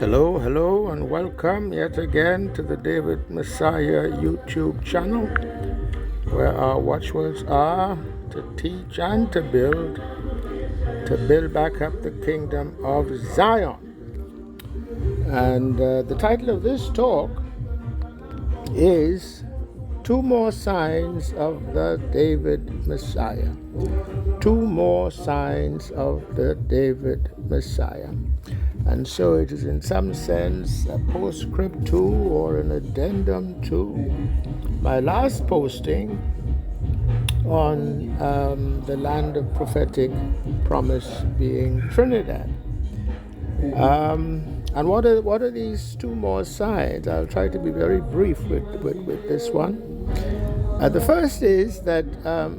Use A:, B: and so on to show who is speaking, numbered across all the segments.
A: Hello, and welcome yet again to the David Messiah YouTube channel, where our watchwords are to teach and to build back up the kingdom of Zion. And the title of this talk is Two More Signs of the David Messiah. Two more signs of the David Messiah. And so it is in some sense a postscript to or an addendum to my last posting on the land of prophetic promise being Trinidad. And what are these two more signs? I'll try to be very brief with this one. The first is that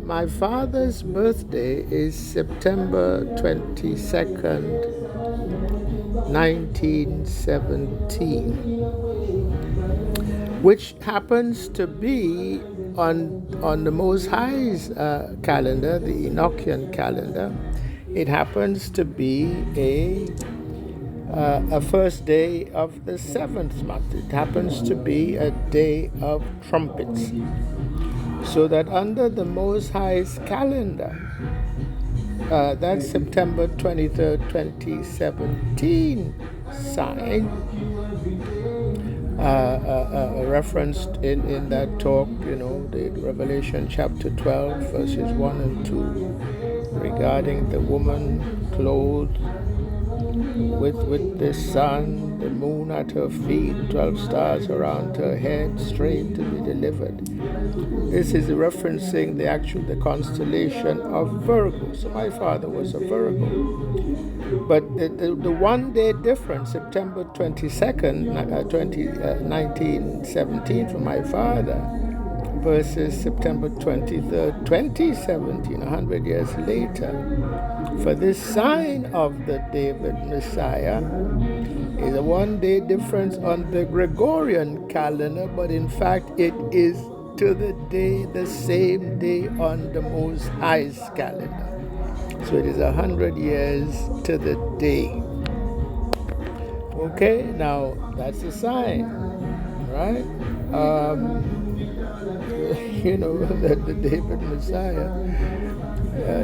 A: my father's birthday is September 22nd, 1917, which happens to be on the Most High's calendar, the Enochian calendar. It happens to be a first day of the seventh month. It happens to be a day of trumpets. So that under the Most High's calendar, that's September 23rd, 2017 sign, referenced in that talk, the Revelation chapter 12, verses 1 and 2, regarding the woman clothed with the sun, the moon at her feet, 12 stars around her head, straight to be delivered. This is referencing the constellation of Virgo. So my father was a Virgo. But the 1 day difference, September 22nd, 1917 for my father, versus September 23rd, 2017, 100 years later, for this sign of the David Messiah is a 1 day difference on the Gregorian calendar, but in fact it is to the same day on the Most High's calendar. So it is 100 years to the day. Okay, now that's a sign, right? That the David Messiah,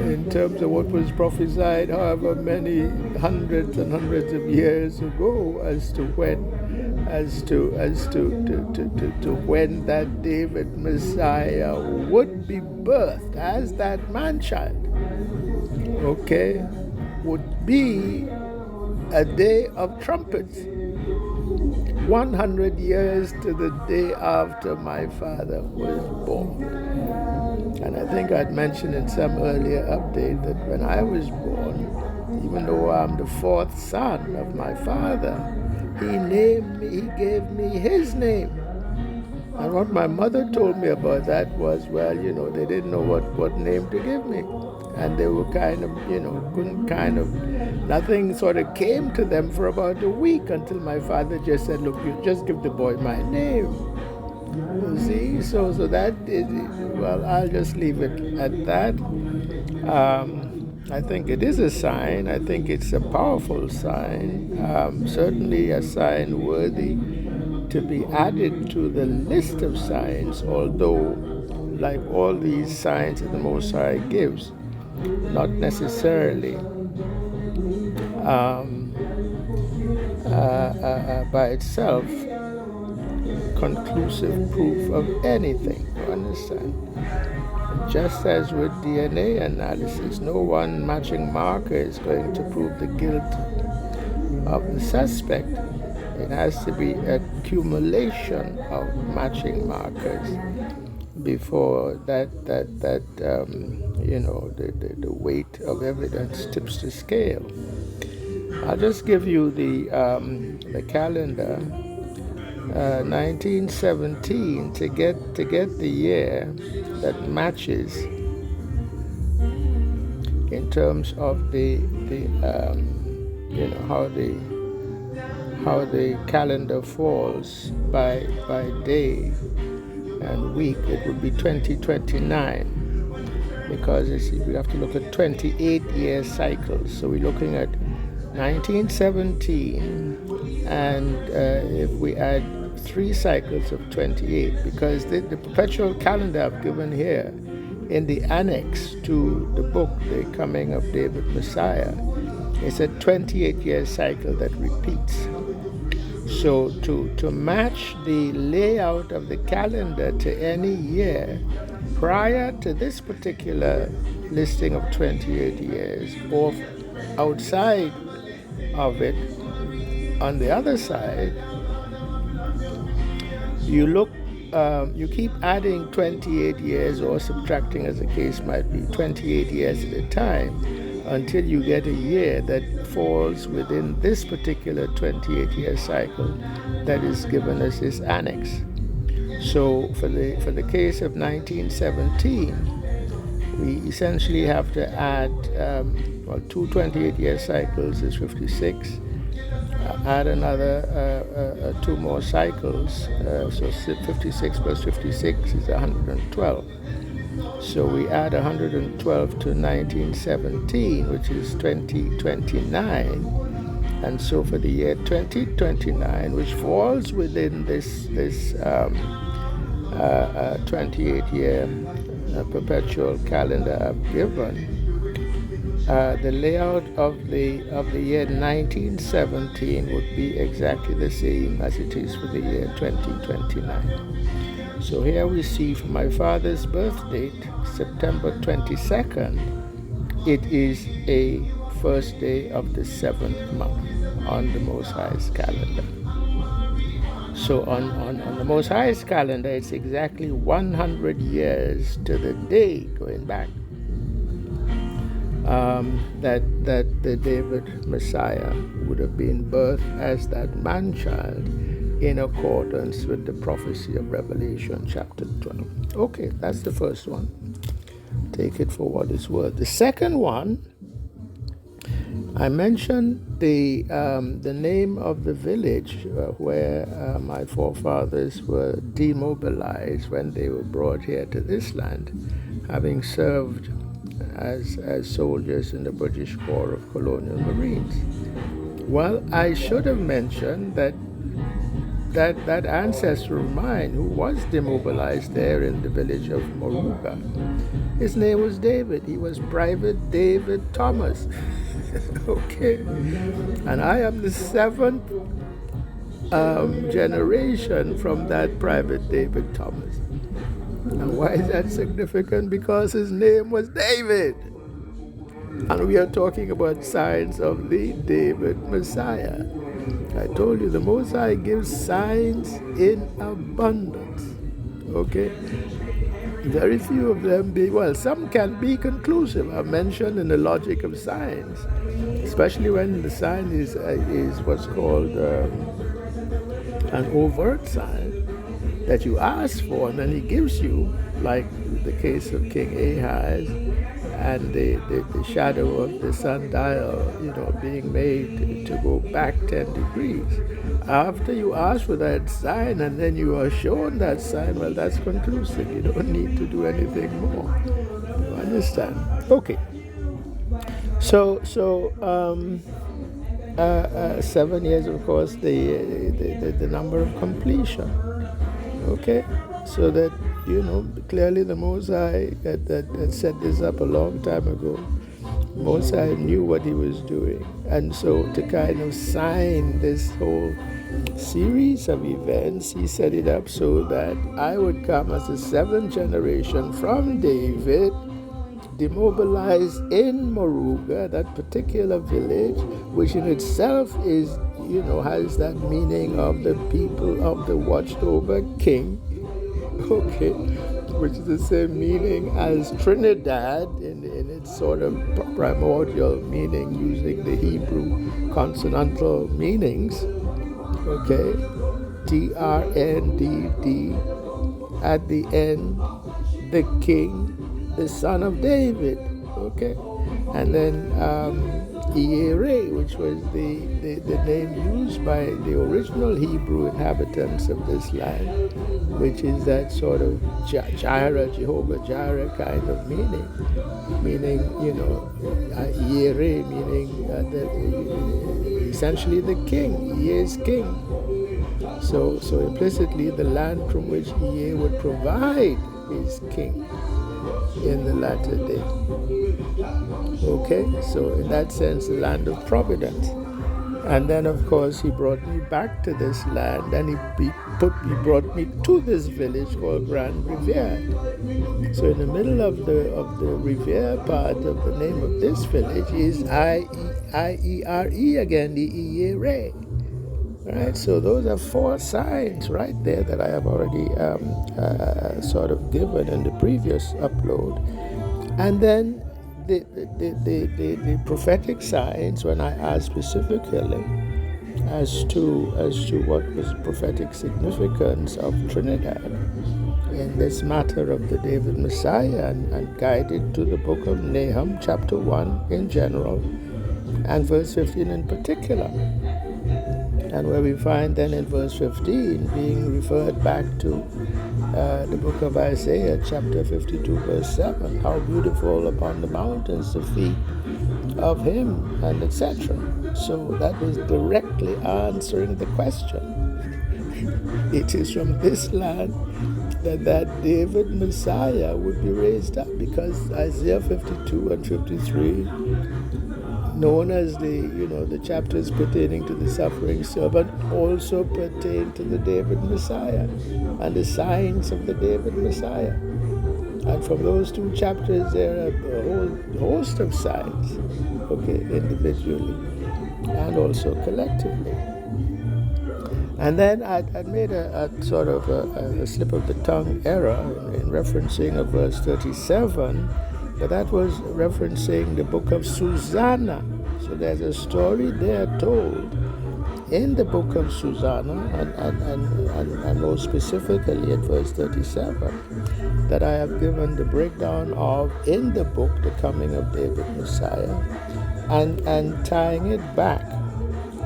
A: in terms of what was prophesied, however many hundreds and hundreds of years ago, as to when that David Messiah would be birthed as that man-child, okay, would be a day of trumpets, 100 years to the day after my father was born. And I think I'd mentioned in some earlier update that when I was born, even though I'm the fourth son of my father, he gave me his name. And what my mother told me about that was, they didn't know what name to give me. And they were nothing sort of came to them for about a week until my father just said, look, you just give the boy my name. You see, so that is, well, I'll just leave it at that. I think it is a sign. I think it's a powerful sign. Certainly a sign worthy to be added to the list of signs, although, like all these signs that the Most High gives, not necessarily by itself conclusive proof of anything. You understand? Just as with DNA analysis, no one matching marker is going to prove the guilt of the suspect. It has to be accumulation of matching markers before the weight of evidence tips the scale. I'll just give you the calendar. 1917 to get the year that matches in terms of how the calendar falls by day and week. It would be 2029. because we have to look at 28-year cycles. So we're looking at 1917, and if we add 3 cycles of 28, because the perpetual calendar I've given here in the annex to the book, The Coming of David Messiah, is a 28-year cycle that repeats. So to match the layout of the calendar to any year prior to this particular listing of 28 years, or outside of it, on the other side, you keep adding 28 years or subtracting, as the case might be, 28 years at a time, until you get a year that falls within this particular 28-year cycle that is given as this annex. So for the case of 1917, we essentially have to add 2 28-year cycles is 56. Add another 2 more cycles, so 56 plus 56 is 112. So we add 112 to 1917, which is 2029. And so for the year 2029, which falls within this 28-year perpetual calendar I've given, the layout of the year 1917 would be exactly the same as it is for the year 2029. So here we see for my father's birth date, September 22nd, it is a first day of the 7th month on the Most High's calendar. So on the Most High's calendar, it's exactly 100 years to the day going back that the David Messiah would have been birthed as that man-child in accordance with the prophecy of Revelation chapter 12. Okay, that's the first one. Take it for what it's worth. The second one, I mentioned the name of the village where my forefathers were demobilized when they were brought here to this land, having served as soldiers in the British Corps of Colonial Marines. Well, I should have mentioned that ancestor of mine who was demobilized there in the village of Moruga, his name was David. He was Private David Thomas. Okay, and I am the 7th generation from that Private David Thomas. And why is that significant? Because his name was David. And we are talking about signs of the David Messiah. I told you the Most High gives signs in abundance. Okay? Very few of them some can be conclusive. I mentioned in the logic of signs, especially when the sign is what's called an overt sign that you ask for, and then he gives you, like the case of King Ahaz and the shadow of the sundial, being made to go back 10 degrees. After you ask for that sign and then you are shown that sign, well, that's conclusive. You don't need to do anything more. You understand? Okay. So 7 years, of course, the number of completion. Okay, so that clearly the Most High that set this up a long time ago. Most High knew what he was doing, and so to kind of sign this whole series of events, he set it up so that I would come as the 7th generation from David, demobilized in Moruga, that particular village, which in itself is, has that meaning of the people of the watched over king, okay, which is the same meaning as Trinidad in its sort of primordial meaning, using the Hebrew consonantal meanings, okay, TRNDD, at the end, the king, the son of David, okay, and then Ere, which was the name used by the original Hebrew inhabitants of this land, which is that sort of Jireh, Jehovah Jireh kind of meaning, Ere, meaning essentially the king. He is king. So implicitly, the land from which He would provide is king in the latter day. Okay, so in that sense, the land of providence. And then, of course, He brought me back to this land, and He brought me to this village called Grand Riviere. So in the middle of the Riviere part of the name of this village is I-E-R-E again, the Ere. Right, so those are 4 signs right there that I have already sort of given in the previous upload. And then the prophetic signs, when I asked specifically as to what was the prophetic significance of Trinidad in this matter of the David Messiah, and guided to the book of Nahum, chapter 1 in general, and verse 15 in particular. And where we find then in verse 15 being referred back to the book of Isaiah, chapter 52, verse 7, how beautiful upon the mountains the feet of Him, and etc. So that was directly answering the question. It is from this land that David Messiah would be raised up, because Isaiah 52 and 53, known as the chapters pertaining to the suffering servant, also pertain to the David Messiah and the signs of the David Messiah. And from those 2 chapters, there are a whole host of signs, individually and also collectively. And then I made a sort of a slip of the tongue error in referencing a verse 37, but that was referencing the book of Susanna. So there's a story there told in the book of Susanna, and more specifically at verse 37, that I have given the breakdown of in the book, The Coming of David Messiah, and tying it back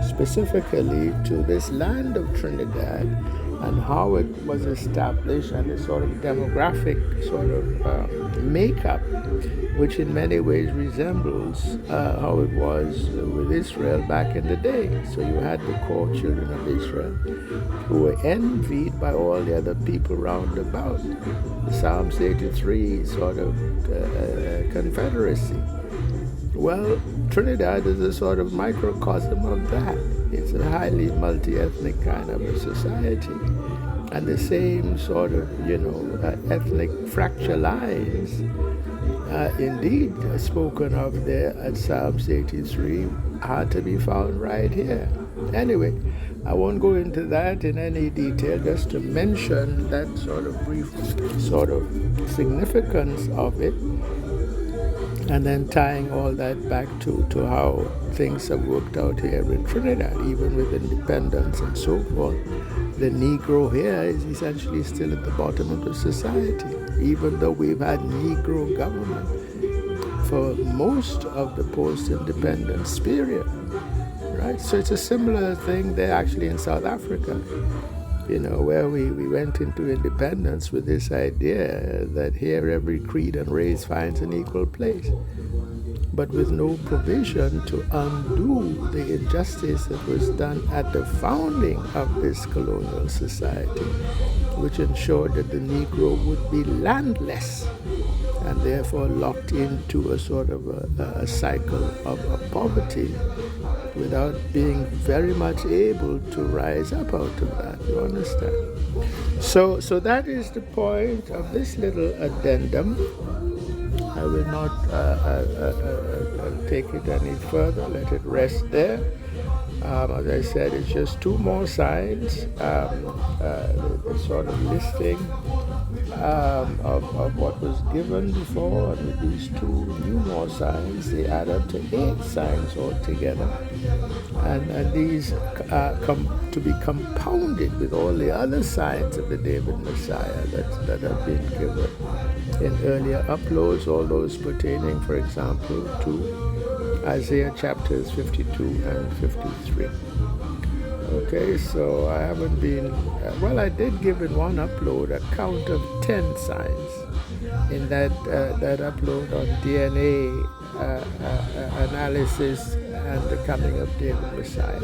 A: specifically to this land of Trinidad and how it was established, and the sort of demographic sort of makeup, which in many ways resembles how it was with Israel back in the day. So you had the core children of Israel who were envied by all the other people round about. Psalms 83 sort of confederacy. Well, Trinidad is a sort of microcosm of that. It's a highly multi-ethnic kind of a society. And the same sort of, ethnic fracture lines, indeed spoken of there at Psalms 83, are to be found right here. Anyway, I won't go into that in any detail, just to mention that sort of brief sort of significance of it, and then tying all that back to how things have worked out here in Trinidad, even with independence and so forth. The Negro here is essentially still at the bottom of the society, even though we've had Negro government for most of the post-independence period, right? So it's a similar thing there actually in South Africa, where we went into independence with this idea that here every creed and race finds an equal place, but with no provision to undo the injustice that was done at the founding of this colonial society, which ensured that the Negro would be landless and therefore locked into a sort of a cycle of poverty without being very much able to rise up out of that. You understand? So that is the point of this little addendum. I will not take it any further, let it rest there. As I said, it's just 2 more signs, the sort of listing of what was given before, and with these 2 new more signs, they add up to 8 signs altogether. And these come to be compounded with all the other signs of the David Messiah that have been given in earlier uploads, all those pertaining, for example, to Isaiah chapters 52 and 53. Okay, so I haven't been, well, I did give in one upload a count of 10 signs in that upload on DNA analysis and the coming of David Messiah.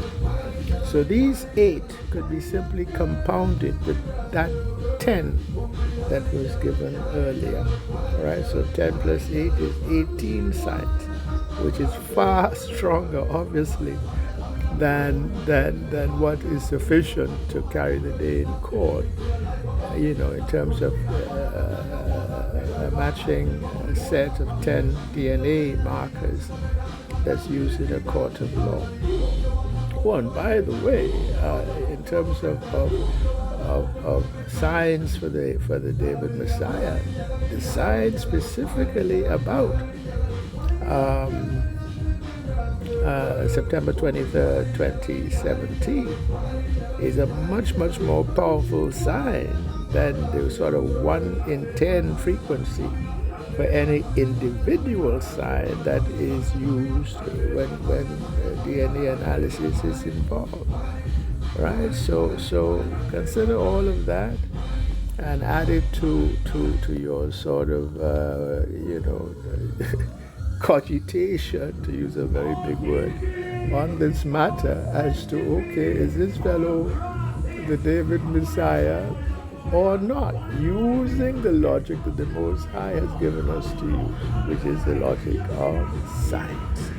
A: So these 8 could be simply compounded with that 10 that was given earlier. All right, so 10 plus 8 is 18 signs, which is far stronger, obviously, than what is sufficient to carry the day in court, in terms of a matching set of 10 DNA markers that's used in a court of law. Oh, and by the way, in terms of signs for the David Messiah, the sign specifically about September 23rd, 2017 is a much more powerful sign than the sort of 1 in 10 frequency for any individual sign that is used when DNA analysis is involved. Right? So consider all of that and add it to your sort of cogitation, to use a very big word, on this matter as to, okay, is this fellow the David Messiah or not, using the logic that the Most High has given us to use, which is the logic of science.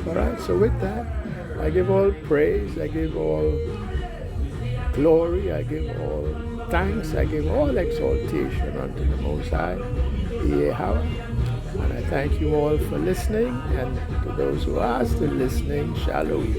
A: All right, so with that, I give all praise, I give all glory, I give all thanks, I give all exaltation unto the Most High, Yahweh. And I thank you all for listening, and to those who are still listening, shalom.